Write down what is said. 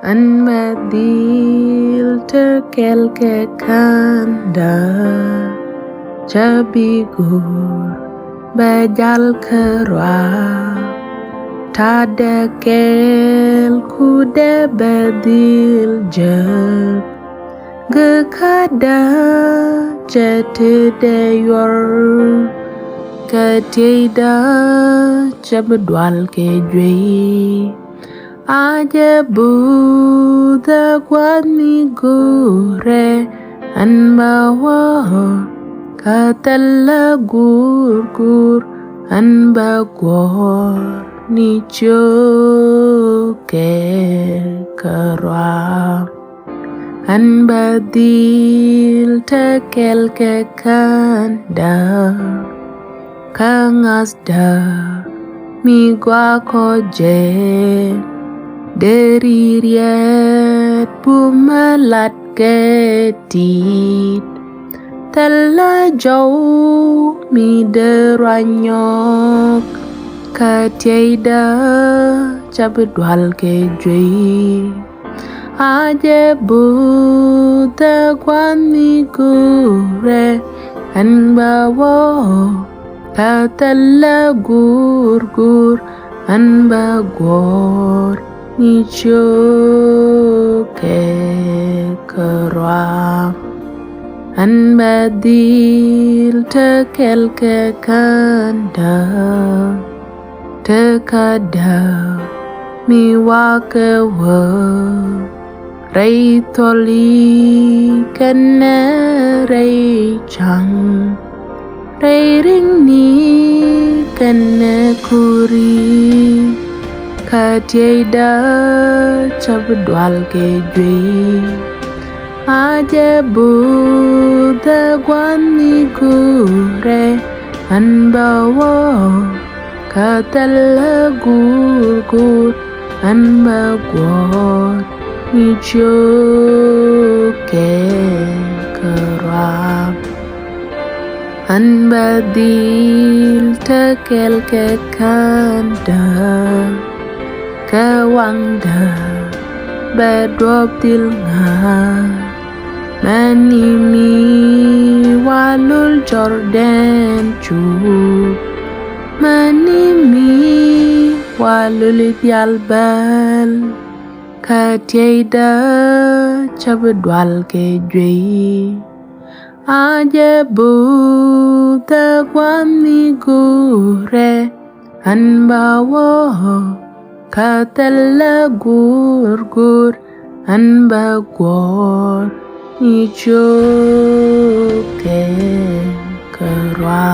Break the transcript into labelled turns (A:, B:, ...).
A: An madil tekel ke kanda Cabigur bajal kerwa Tadekel kude badil jeb Gekada jete deyor Ketiida cabdwal ke jwe Aja buda gwani gure An bawa katala gur An bagor ni ke kerwa An badil tekel ke kanda Kangasda mi gua koje Dari riet bumelat ketit Tala jauh mi deranyok Ketiida cabdwal ke jwe Aja buta gwani gure An bawa katala gur An bagor ni ke kerwa An badil tekel ke kanda Tekada mi wakewa Ray toli kena ray chang Ray ring ni kena kuri Ketiida cabdwal ke jwe Aja buda gwani gure An bawa katala gur An bagor ni ke kerwa An badil tekel ke kanda Kawangda bedwop dilnga Manimi walul Jordan chub Manimi walul dialbal Ketiida cabdwal ke jwe Aja buta gwani gure An bawa katala gur An bagor ni ke kerwa